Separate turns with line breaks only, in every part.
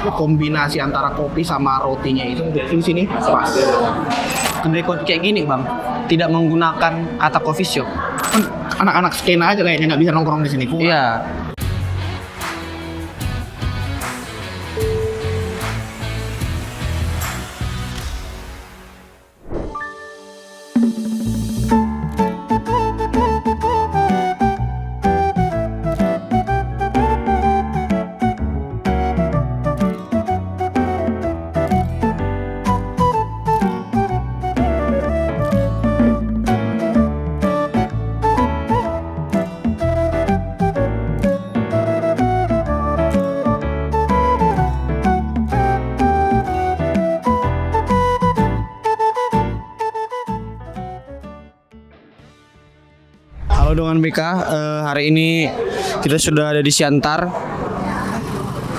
kombinasi antara kopi sama rotinya itu di sini pas.
Kedai kopi kayak gini bang, tidak menggunakan kata coffee shop.
Kan anak-anak skena aja kayaknya nggak bisa nongkrong di sini.
Iya. Halo dengan BK, hari ini kita sudah ada di Siantar.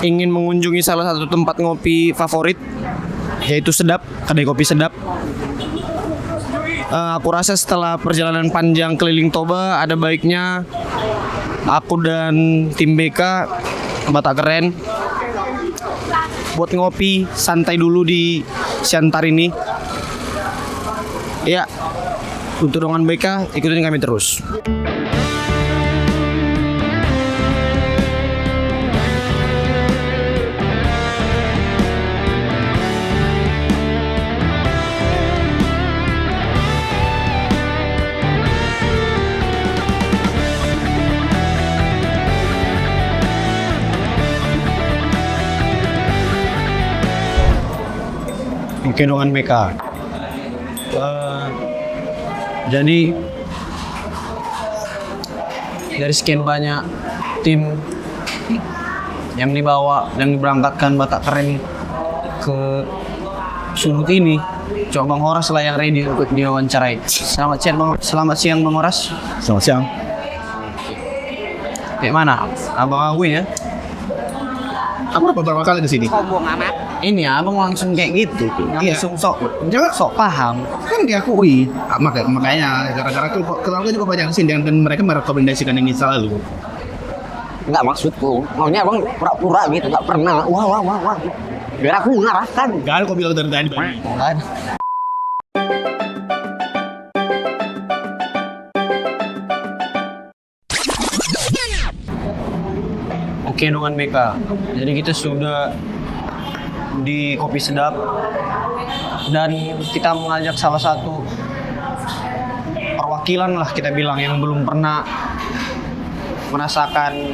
Ingin mengunjungi salah satu tempat ngopi favorit, yaitu Sedap, kedai kopi Sedap. Aku rasa setelah perjalanan panjang keliling Toba, ada baiknya aku dan tim BK Batak Keren buat ngopi santai dulu di Siantar ini. Ya, untuk dengan BK ikutin kami terus. Oke dengan BK. Jadi dari sekian banyak tim yang dibawa dan diberangkatkan Batak Keren ke Sulut ini, coba Bang Horas lah yang ready untuk diwawancarai. Selamat siang Bang Horas.
Selamat siang.
Kayak mana? Abang aku ya?
Aku udah beberapa kali ke sini.
Ini abang langsung kayak gitu, langsung sok paham.
Kan diakui. Makanya gara-gara keluarga juga banyak di sini dan mereka merekomendasikan ini selalu.
Enggak maksudku, maunya abang pura-pura gitu, nggak pernah. Wah. Biar aku mengarahkan.
Gak ada kau bilang dari tadi.
Kan? Oke dengan BK. Jadi kita sudah di Kopi Sedap dan kita mengajak salah satu perwakilan lah kita bilang yang belum pernah merasakan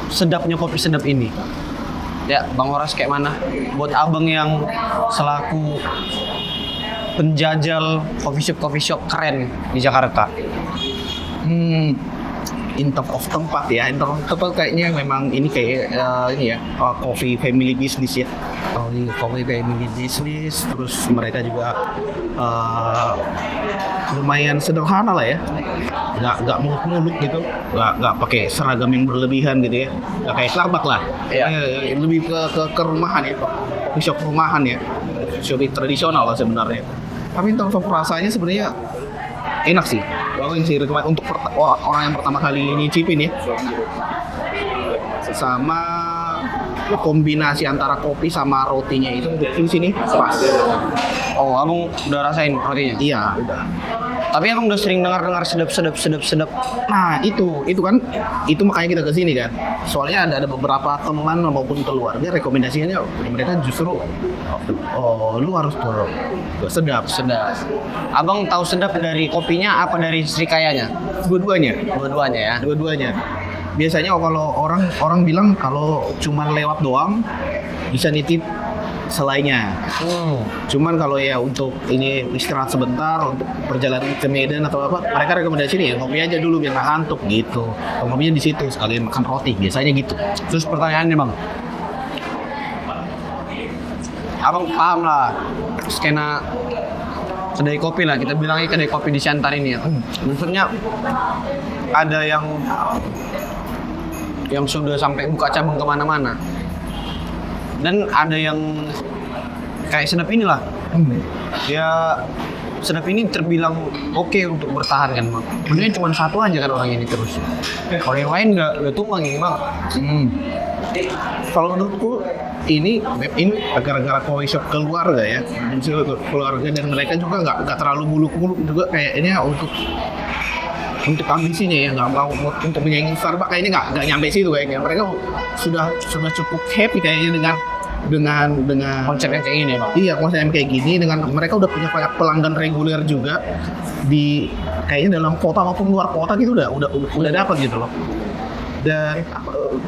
sedapnya kopi sedap ini. Ya, Bang Horas kayak mana? Buat abang yang selaku penjajal coffee shop keren di Jakarta.
In terms of tempat ya, in terms of tempat kayaknya memang ini kayak ini ya, coffee family business ya. Coffee family business, terus mereka juga lumayan sederhana lah ya, nggak muluk-muluk gitu, nggak pakai seragam yang berlebihan gitu ya, nggak kayak Starbucks lah.
Iya.
Lebih ke rumahan ya, coffee shop rumahan ya, shop tradisional lah sebenarnya. Tapi in terms of rasanya sebenarnya enak sih. Aku yang sih rekomend untuk orang yang pertama kali nyicipin ya. Sama kombinasi antara kopi sama rotinya itu di sini pas.
Oh, abang udah rasain rotinya?
Iya, udah.
Tapi abang udah sering dengar sedap.
Nah, itu kan makanya kita ke sini kan. Soalnya ada beberapa teman maupun keluarga rekomendasinya mereka justru lu harus ke sedap.
Abang tahu sedap dari kopinya apa dari Srikayanya?
Dua-duanya ya. Biasanya kalau orang bilang kalau cuman lewat doang bisa nitip selainnya. Cuman kalau ya untuk ini istirahat sebentar untuk perjalanan ke Medan atau apa, mereka rekomendasi nih ya ngopi aja dulu biar nggak ngantuk gitu. Kalau ngopinya di situ sekalian makan roti biasanya gitu.
Terus pertanyaannya Bang, abang paham lah skena kedai kopi lah, kita bilangnya kedai kopi di Siantar ini ya. Maksudnya ada yang sudah sampai buka cabang kemana-mana, dan ada yang kayak Sedap inilah. Ya Sedap ini terbilang oke untuk bertahan kan Bang. Sebenarnya cuma satu aja kan orang ini terus. Kalau yang lain nggak tumbang ini Bang.
Kalau menurutku ini gara-gara coffee shop keluarga ya, keluarga, dan mereka juga nggak terlalu muluk-muluk juga kayaknya untuk ambisinya ya, nggak mau untuk menyaingi Starbucks kayaknya nggak nyampe situ kayaknya. Mereka sudah cukup happy kayaknya dengan
Konsep yang kayak gini bang.
iya, konsep yang kayak gini, dengan mereka udah punya banyak pelanggan reguler juga di kayaknya dalam kota maupun luar kota gitu, udah dapat gitu loh. Dan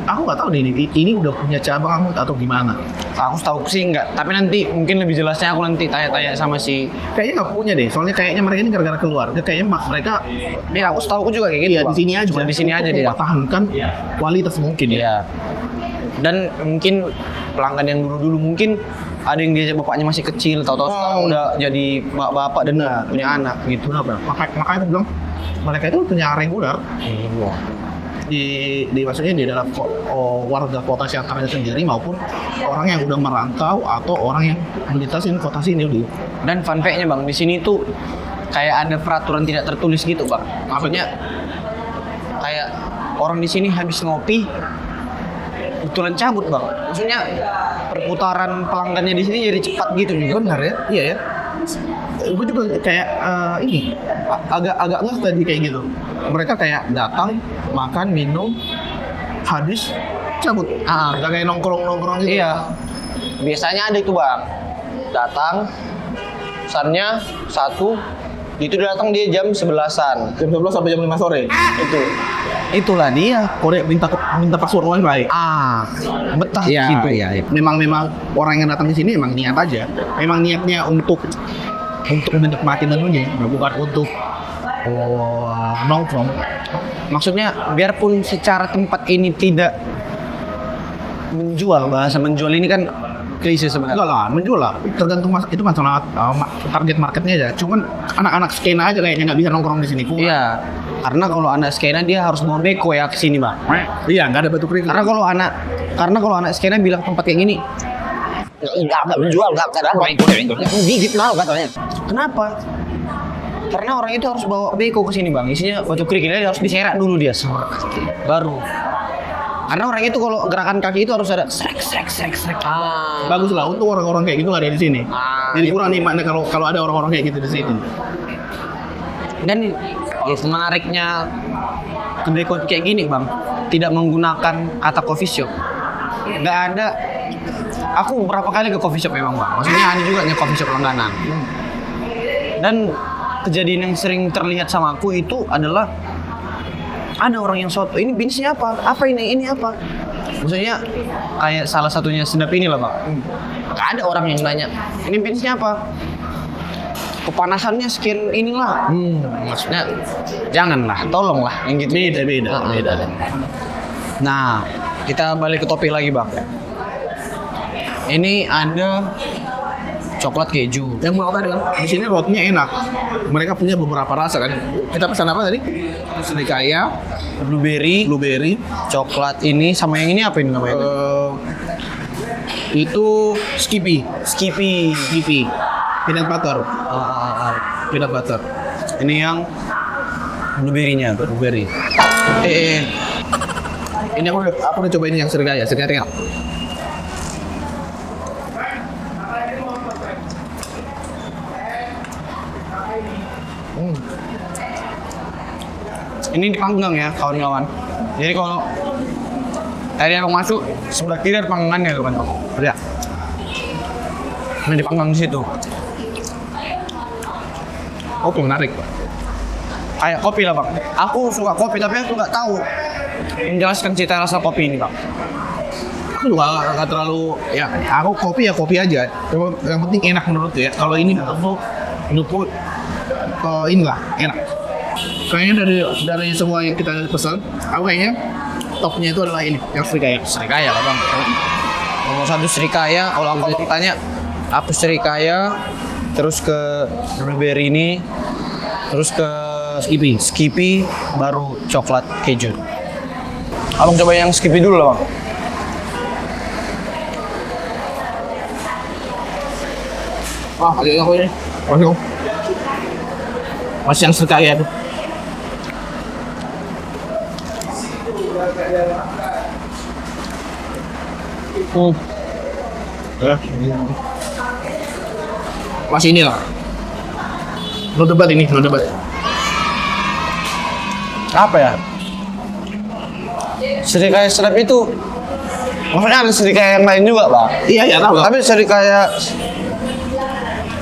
aku nggak tahu nih ini udah punya cabang atau gimana.
Aku tahu sih enggak, tapi nanti mungkin lebih jelasnya aku nanti tanya-tanya sama si.
Kayaknya nggak punya deh, soalnya kayaknya mereka ini gara-gara keluarga, kayaknya mereka
Dia aku tahu juga kayak gitu.
ya
Bang.
di sini aja,
Cuma di sini aja dia.
mempertahankan kualitas mungkin ya.
Iya. Dan mungkin pelanggan yang dulu-dulu mungkin ada yang dia bapaknya masih kecil, tahu-tahu sekarang udah jadi bapak dan punya anak gitu.
Kenapa? Makanya aku bilang mereka itu punya reguler di maksudnya di dalam warga kota Siantaranya sendiri maupun orang yang udah merantau atau orang yang melintasin kota sini udah.
Dan fun fact-nya bang, di sini tuh kayak ada peraturan tidak tertulis gitu bang. Maksudnya kayak orang di sini habis ngopi betulan cabut bang. Maksudnya perputaran pelanggannya di sini jadi cepat gitu juga.
Benar ya? Iya ya. Gue juga kayak ini agak ngeh tadi kayak gitu. Mereka kayak datang, makan, minum, habis cabut. Gak kayak nongkrong gitu.
Iya. Biasanya ada itu bang. Datang, pesannya satu, itu datang dia jam 11-an.
Jam 11 sampai jam 5 sore.
Itulah dia.
Korea minta password wifi.
Betah
Iya,
gitu.
iya. Memang orang yang datang ke sini emang niat aja. Memang niatnya untuk menikmati menunya, bukan untuk nongkrong.
Maksudnya biarpun secara tempat ini tidak menjual, bahasa menjual ini kan klise sebenarnya.
Enggak lah, menjual lah. Tergantung itu masalah target marketnya aja. Cuman anak-anak skena aja kayaknya nggak bisa nongkrong di sini.
Iya, karena kalau anak skena dia harus bawa beko ya ke sini bang.
Iya, nggak ada batu kerikil.
Karena kalau anak skena bilang tempat kayak gini,
Nggak menjual, nggak gigit mau katanya.
kenapa? Karena orang itu harus bawa beko ke sini bang. Isinya batu kerikilnya harus diserak dulu dia, baru. Karena orang itu kalau gerakan kaki itu harus ada srek.
Bagus lah, untuk orang-orang kayak gitu nggak ada di sini. Jadi kurang nikmatnya kalau ada orang-orang kayak gitu di sini.
Dan menariknya kedai kopi kayak gini bang, tidak menggunakan kata coffee shop. Nggak ada. Aku beberapa kali ke coffee shop memang bang. Maksudnya ada juga nih coffee shop langganan. Dan kejadian yang sering terlihat sama aku itu adalah ada orang yang soto. Ini bisnisnya apa? Apa ini? Ini apa? Maksudnya kayak salah satunya sedap ini lah bang. Nggak ada orang yang nanya. Ini bisnisnya apa? Kepanasannya sekian inilah. Maksudnya janganlah, tolonglah yang gitu.
Beda.
Nah, kita balik ke topik lagi bang. Ini ada coklat keju.
Yang mau tadi kan, di sini rotinya enak. Mereka punya beberapa rasa kan. Kita pesan apa tadi? Serikaya,
Blueberry, coklat ini sama yang ini apa ini namanya?
Itu Skippy. Peanut butter. Peanut butter.
Ini yang blueberry-nya.
Blueberry. Ini aku udah cobain yang serikaya enak.
Ini dipanggang ya kawan-kawan. Jadi kalau tadi abang masuk sebelah kiri ada panggangannya tuh kan bang.
Lihat.
Ini dipanggang di situ.
Oh, menarik, Pak.
Kayak kopi lah bang. Aku suka kopi tapi aku nggak tahu menjelaskan cita rasa kopi ini bang.
Aku juga nggak terlalu ya. Aku kopi aja. Yang penting enak menurutku ya. Kalau ini menurutku inilah enak. Kayaknya dari semua yang kita pesan, aku kayaknya topnya itu adalah ini, yang serikaya.
Serikaya lah bang. Nomor satu serikaya. Kalau aku tanya apa serikaya, terus ke blueberry ini, terus ke Skippy, baru coklat keju. Abang coba yang Skippy dulu lah bang.
Agak aku ini. Masih yang serikaya tuh. Masih ini lah. No debat ini, no debat.
Apa ya? Serikaya sedap itu maksudnya ada serikaya yang lain juga, Bang.
Iya, ya tahu.
Tapi serikaya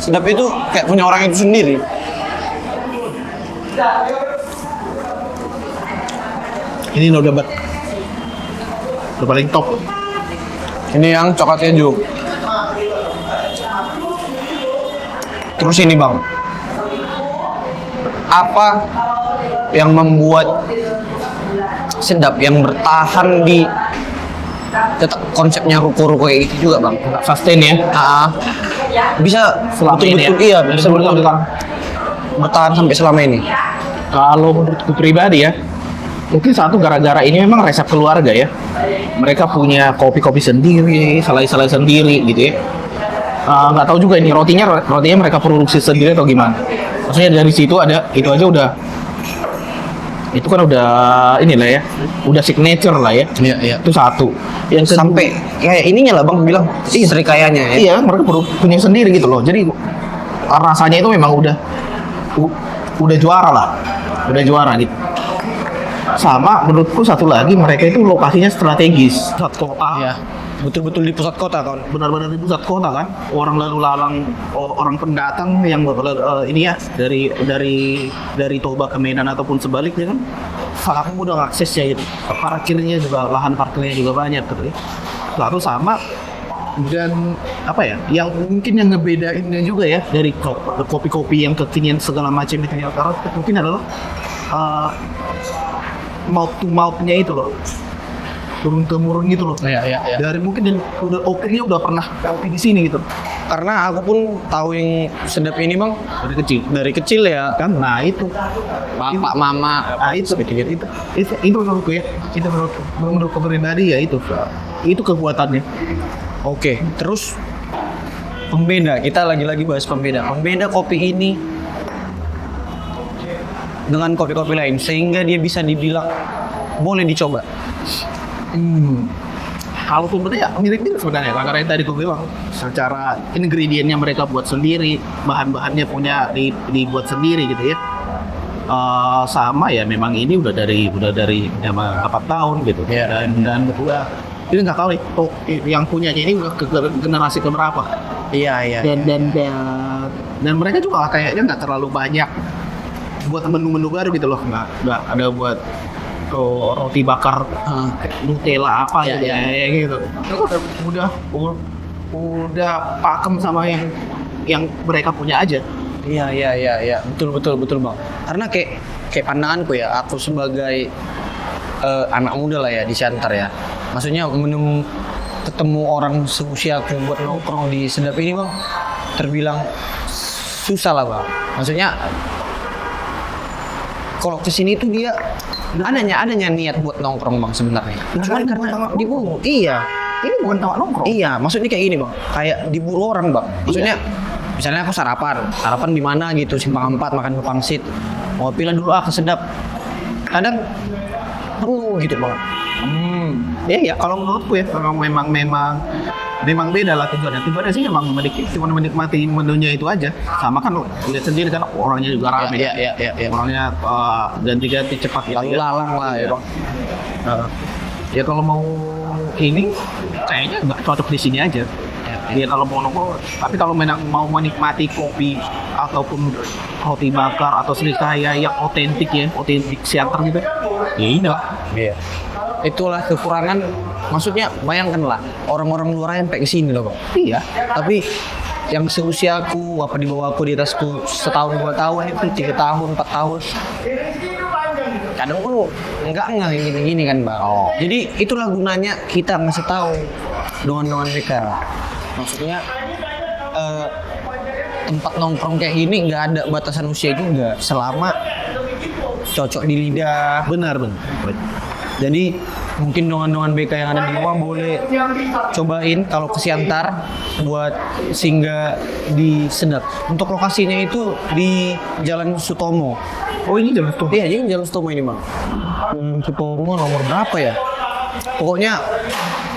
sedap itu kayak punya orang itu sendiri.
Ini no debat. Udah paling top.
Ini yang coklat keju. Terus ini, Bang. Apa yang membuat sedap yang bertahan di tetap konsepnya ruko-ruko kayak gitu juga, Bang?
Sustain ya.
Bisa
Selama ini
betul-betul
ya?
iya, bisa betul-betul bertahan sampai selama ini.
Kalau menurutku pribadi ya, mungkin satu gara-gara ini memang resep keluarga ya. Mereka punya kopi-kopi sendiri, selai-selai sendiri gitu ya. Nggak tahu juga ini rotinya mereka produksi sendiri atau gimana. Maksudnya dari situ ada, itu aja udah, itu kan udah inilah ya, udah signature lah ya.
Iya, iya.
Itu satu. Yang kedua-
Sampai kayak ininya lah, Bang bilang serikayanya ya.
Iya, mereka punya sendiri gitu loh. Jadi rasanya itu memang udah juara lah, udah juara gitu. Sama menurutku satu lagi, mereka itu lokasinya strategis, pusat kota.
Iya. Betul-betul di pusat kota, kan.
Benar-benar di pusat kota kan. Orang lalu lalang, orang pendatang yang ini ya dari Toba ke Medan ataupun sebaliknya kan, sangat mudah aksesnya gitu. Parkirnya juga, lahan parkirnya juga banyak gitu ya. Lalu sama dan apa ya, yang mungkin yang ngebedainnya juga ya dari kopi-kopi yang kekinian segala macam itu ya, karena mungkin adalah mouth to mouth-nya itu loh, turun temurun gitu loh.
Iya.
Dari mungkin dan udah opennya udah pernah kopi di sini gitu
Karena aku pun tahu yang sedap ini, Bang,
dari kecil
dari kecil ya.
kan. Nah itu
Bapak, mama,
itu menurutku ya, itu menurutku pribadi ya, itu kekuatannya.
Oke, terus pembeda. Kita lagi-lagi bahas pembeda. Pembeda kopi ini dengan kopi-kopi lain sehingga dia bisa dibilang boleh dicoba.
Kalau sebenarnya mirip-mirip sebenarnya, karena yang tadi gue bilang, secara ingredientnya mereka buat sendiri, bahan-bahannya punya dibuat sendiri gitu ya. Sama ya, memang ini udah dari 4 tahun gitu.
Iya.
Dan udah ini nggak tahu nih, yang punyanya ini udah ke generasi keberapa.
Iya.
Dan mereka juga kayaknya nggak terlalu banyak buat menu-menu baru gitu loh, nggak ada buat roti bakar Nutella apa
Ya,
gitu ya, gitu. Udah pakem sama yang mereka punya aja.
Iya. Betul, Bang. Karena kayak pandanganku ya, aku sebagai anak muda lah ya di Siantar ya. Maksudnya ketemu orang seusiaku buat nongkrong di sedap ini, Bang, terbilang susah lah, Bang. Maksudnya kalau kesini tuh dia adanya niat buat nongkrong, Bang, sebenarnya. Cuman karena diburu. Iya.
Ini bukan tempat nongkrong.
Iya, maksudnya kayak gini, Bang. Kayak diburu orang, Bang. Maksudnya misalnya aku sarapan di mana gitu, Simpang 4 makan ke Pangsit. Mau pilih dulu ke sedap. Kadang perlu gitu, Bang.
Ya, kalau menurutku ya, memang beda lah tujuannya. Tujuannya sih memang cuma menikmati menunya itu aja. Sama kan lihat sendiri kan, orangnya juga ramai.
Iya.
Orangnya ganti-ganti cepat gitu ya.
Lalang lah ya, Bang.
Ya kalau mau ini kayaknya nggak cocok di sini aja. Ya kalau mau nongkrong, tapi kalau mau menikmati kopi ataupun roti bakar atau serikaya yang otentik Siantar gitu, ya ini lah.
Iya. Itulah kekurangan. Maksudnya bayangkanlah orang-orang luar yang sampai ke sini loh, Bang.
Iya.
Tapi yang seusiaku, apa di bawah aku, di atasku setahun 2 tahun itu 3 tahun 4 tahun. Kadang pun enggak gini kan, Bang. Jadi itulah gunanya kita ngasih tahu dengan mereka. Maksudnya tempat nongkrong kayak gini nggak ada batasan usia juga, selama cocok di lidah.
Benar.
Jadi mungkin dongan-dongan BK yang ada di rumah boleh cobain kalau ke Siantar buat singgah di sedap. Untuk lokasinya itu di Jalan Sutomo.
Oh, ini Jalan Sutomo?
Iya, ini Jalan Sutomo ini, Bang. Sutomo nomor berapa ya? Pokoknya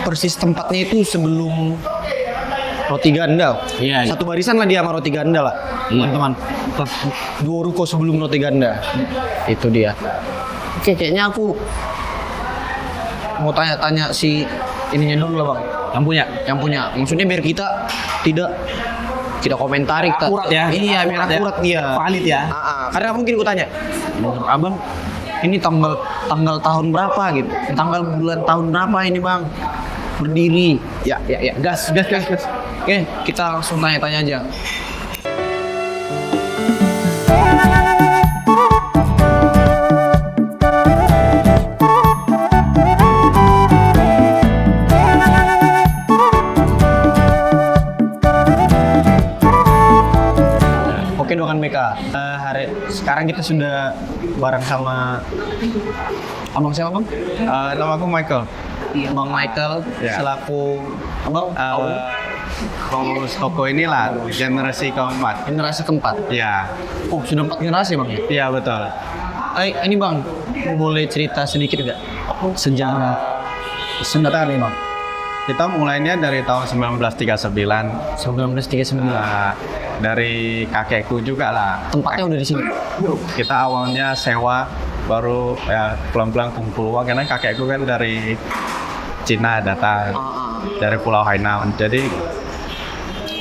persis tempatnya itu sebelum roti ganda.
Iya, iya.
Satu barisan lah dia sama roti ganda lah, teman-teman. Dua ruko sebelum roti ganda. Itu dia. Oke, kayaknya aku mau tanya-tanya si ininya dulu lah bang. Yang punya. Maksudnya biar kita tidak komentari.
Akurat ya.
Iya, biar akurat dia.
Valid ya.
Karena mungkin gue tanya, abang, ini tanggal tahun berapa gitu? Tanggal bulan tahun berapa ini bang? Berdiri. Ya. Gas. Oke, kita langsung tanya-tanya aja. Oke doakan BK. Sekarang kita sudah bareng sama abang siapa bang?
Nama aku Michael.
Bang Michael
Ya.
selaku abang
Pengurus toko inilah generasi keempat.
generasi keempat.
Ya,
Oh sudah 4 generasi bang ya?
iya betul.
Ini bang, boleh cerita sedikit nggak sejarah sebentar nih bang?
Kita mulainya dari tahun 1939.
1939.
Dari kakekku juga lah.
Tempatnya udah di sini.
Kita awalnya sewa, baru ya pelan-pelan kumpul uang karena kakekku kan dari Cina datang, dari Pulau Hainan. Jadi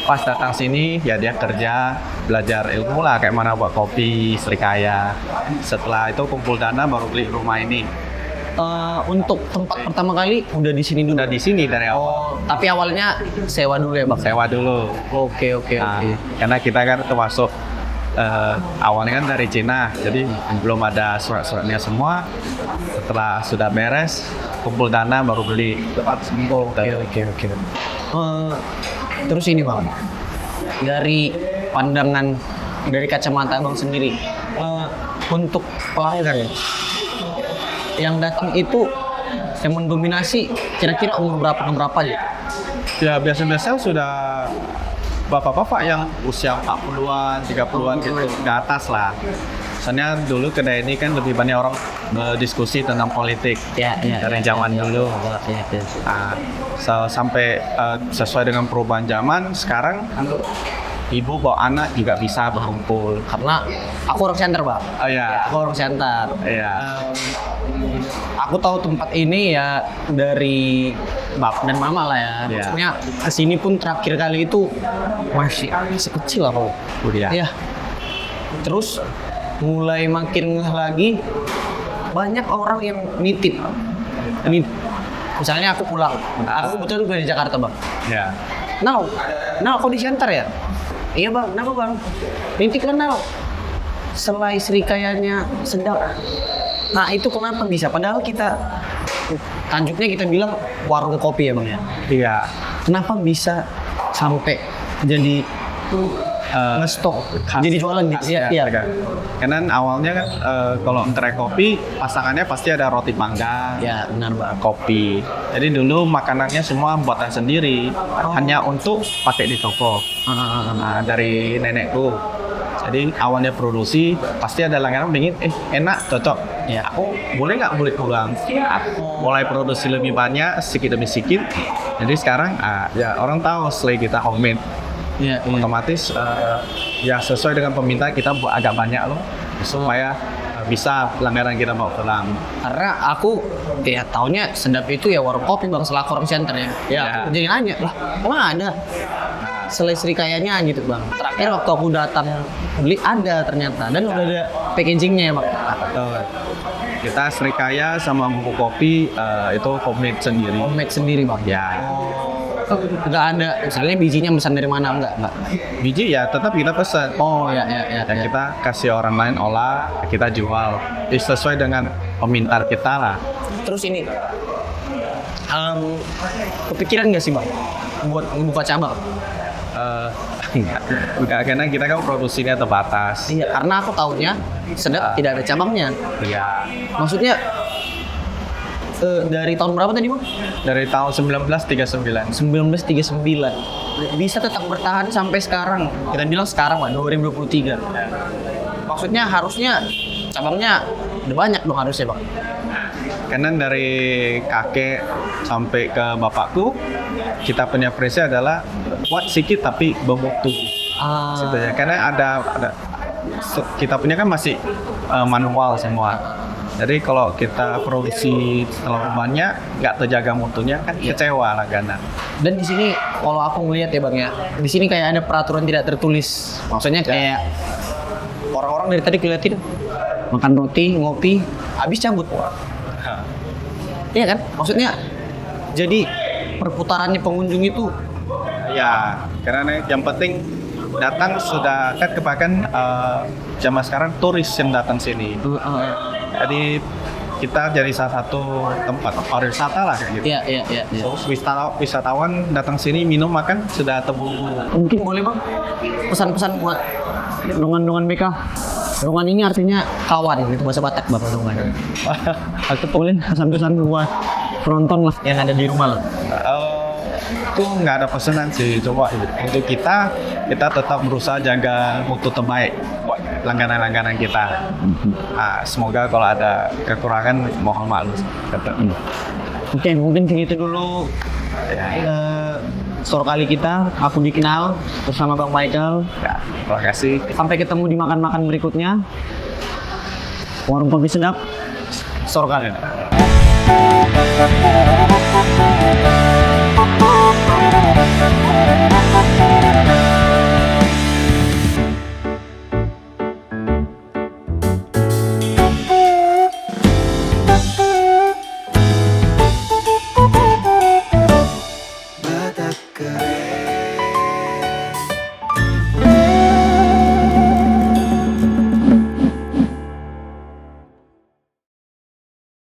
pas datang sini ya dia kerja, belajar ilmu lah kayak mana buat kopi, serikaya. Setelah itu kumpul dana baru beli rumah ini.
Untuk tempat pertama kali udah di sini dulu.
Udah di sini dari awal.
Oh, tapi awalnya sewa dulu ya bang?
Sewa dulu.
Oke.
Nah, karena kita kan termasuk awalnya kan dari Cina, jadi belum ada surat-suratnya semua. Setelah sudah beres, kumpul dana baru beli.
Oke. Terus ini bang, dari pandangan dari kacamata bang sendiri, untuk pelanggan yang datang itu yang mendominasi kira-kira umur berapa aja?
Ya biasa-biasa sudah bapak-bapak yang usia 40-an, 30-an gitu ke atas lah. Soalnya dulu kedai ini kan lebih banyak orang berdiskusi tentang politik dari zaman dulu. Sampai sesuai dengan perubahan zaman, sekarang ibu bawa anak juga bisa berkumpul.
Karena aku orang center bang.
Oh iya.
Aku orang center.
Iya.
Aku tahu tempat ini ya dari bapak dan mama lah ya.
Iya.
Maksudnya kesini pun terakhir kali itu masih kecil aku.
Iya.
Iya. Terus mulai makin ngeh lagi, banyak orang yang nitip. Ini misalnya aku pulang, aku betul dari Jakarta bang.
Iya.
Now kau di center ya? Iya bang, kenapa bang? Nitip kan now. Selai serikayanya sedap. Nah itu kenapa bisa? Padahal kita tanjuknya kita bilang warung kopi ya bang ya.
Iya.
Kenapa bisa sampai jadi ngestok, jadi jualan gitu? Iya.
Karena awalnya kan kalau kedai kopi pasangannya pasti ada roti panggang,
Ya benar bang.
kopi. Jadi dulu makanannya semua buatan sendiri, hanya untuk pakai di toko. Nah, dari nenekku. Jadi awalnya produksi pasti ada langganan pengen enak cocok.
Ya.
Aku boleh nggak boleh pulang. Mulai produksi lebih banyak sedikit demi sedikit. Jadi sekarang ya orang tahu setelah kita homemade.
Iya.
Otomatis ya sesuai dengan permintaan kita buat agak banyak loh supaya bisa langganan kita bawa pulang.
Karena aku ya taunya sedap itu ya warung kopi bang selaku orang center ya.
Ya.
Jadi nanya lah, emang ada selai serikayanya gitu bang. Terakhir waktu aku datang beli ada ternyata dan udah ada packagingnya ya bang.
Betul. Kita serikaya sama bubuk kopi itu homemade sendiri.
Homemade sendiri bang.
Ya.
Nggak ada, misalnya bijinya pesan dari mana enggak?
Biji ya tetap kita pesan.
Oh ya.
Dan kita kasih orang lain olah, kita jual. Sesuai dengan permintaan kita lah.
Terus ini, kepikiran nggak sih bang buat membuka cabang?
Enggak, karena kita kan produksinya terbatas.
Iya, karena aku tahunya sedap tidak ada cabangnya.
Iya.
Maksudnya dari tahun berapa tadi bang?
Dari tahun 1939.
1939 bisa tetap bertahan sampai sekarang. Kita bilang sekarang lah 2023. Maksudnya harusnya cabangnya udah banyak dong harusnya bang.
Karena dari kakek sampai ke bapakku, kita punya prinsip adalah kuat sedikit tapi bermutu. Gitu ya. Karena ada kita punya kan masih manual semua. Jadi kalau kita produksi terlalu banyak, nggak terjaga mutunya kan kecewa langganan.
Dan di sini kalau aku ngeliat ya Bang ya, di sini kayak ada peraturan tidak tertulis. Maksudnya kayak orang-orang dari tadi kelihatin makan roti, ngopi, habis cabut. Iya kan? Maksudnya jadi perputarannya pengunjung itu
Ya, karena yang penting datang sudah kan kebanyakan zaman sekarang turis yang datang sini. Jadi kita jadi salah satu tempat pariwisata lah kayak gitu.
iya.
Terus wisatawan datang sini minum makan sudah terbumbu.
Mungkin boleh Bang pesan-pesan buat dongan-dongan BK. Dongan ini artinya kawan gitu bahasa Batak Bapak dongan. Atau boleh pesan-pesan buat penonton lah yang ada di rumah lah.
Itu nggak ada pesanan sih, coba untuk kita tetap berusaha jaga mutu terbaik buat langganan-langganan kita. Semoga kalau ada kekurangan mohon maklum.
Oke, mungkin segitu dulu story kali kita. Aku dikenal bersama Bang Michael.
Ya, terima kasih.
Sampai ketemu di makan-makan berikutnya. Warung Kopi Sedap. Story kali.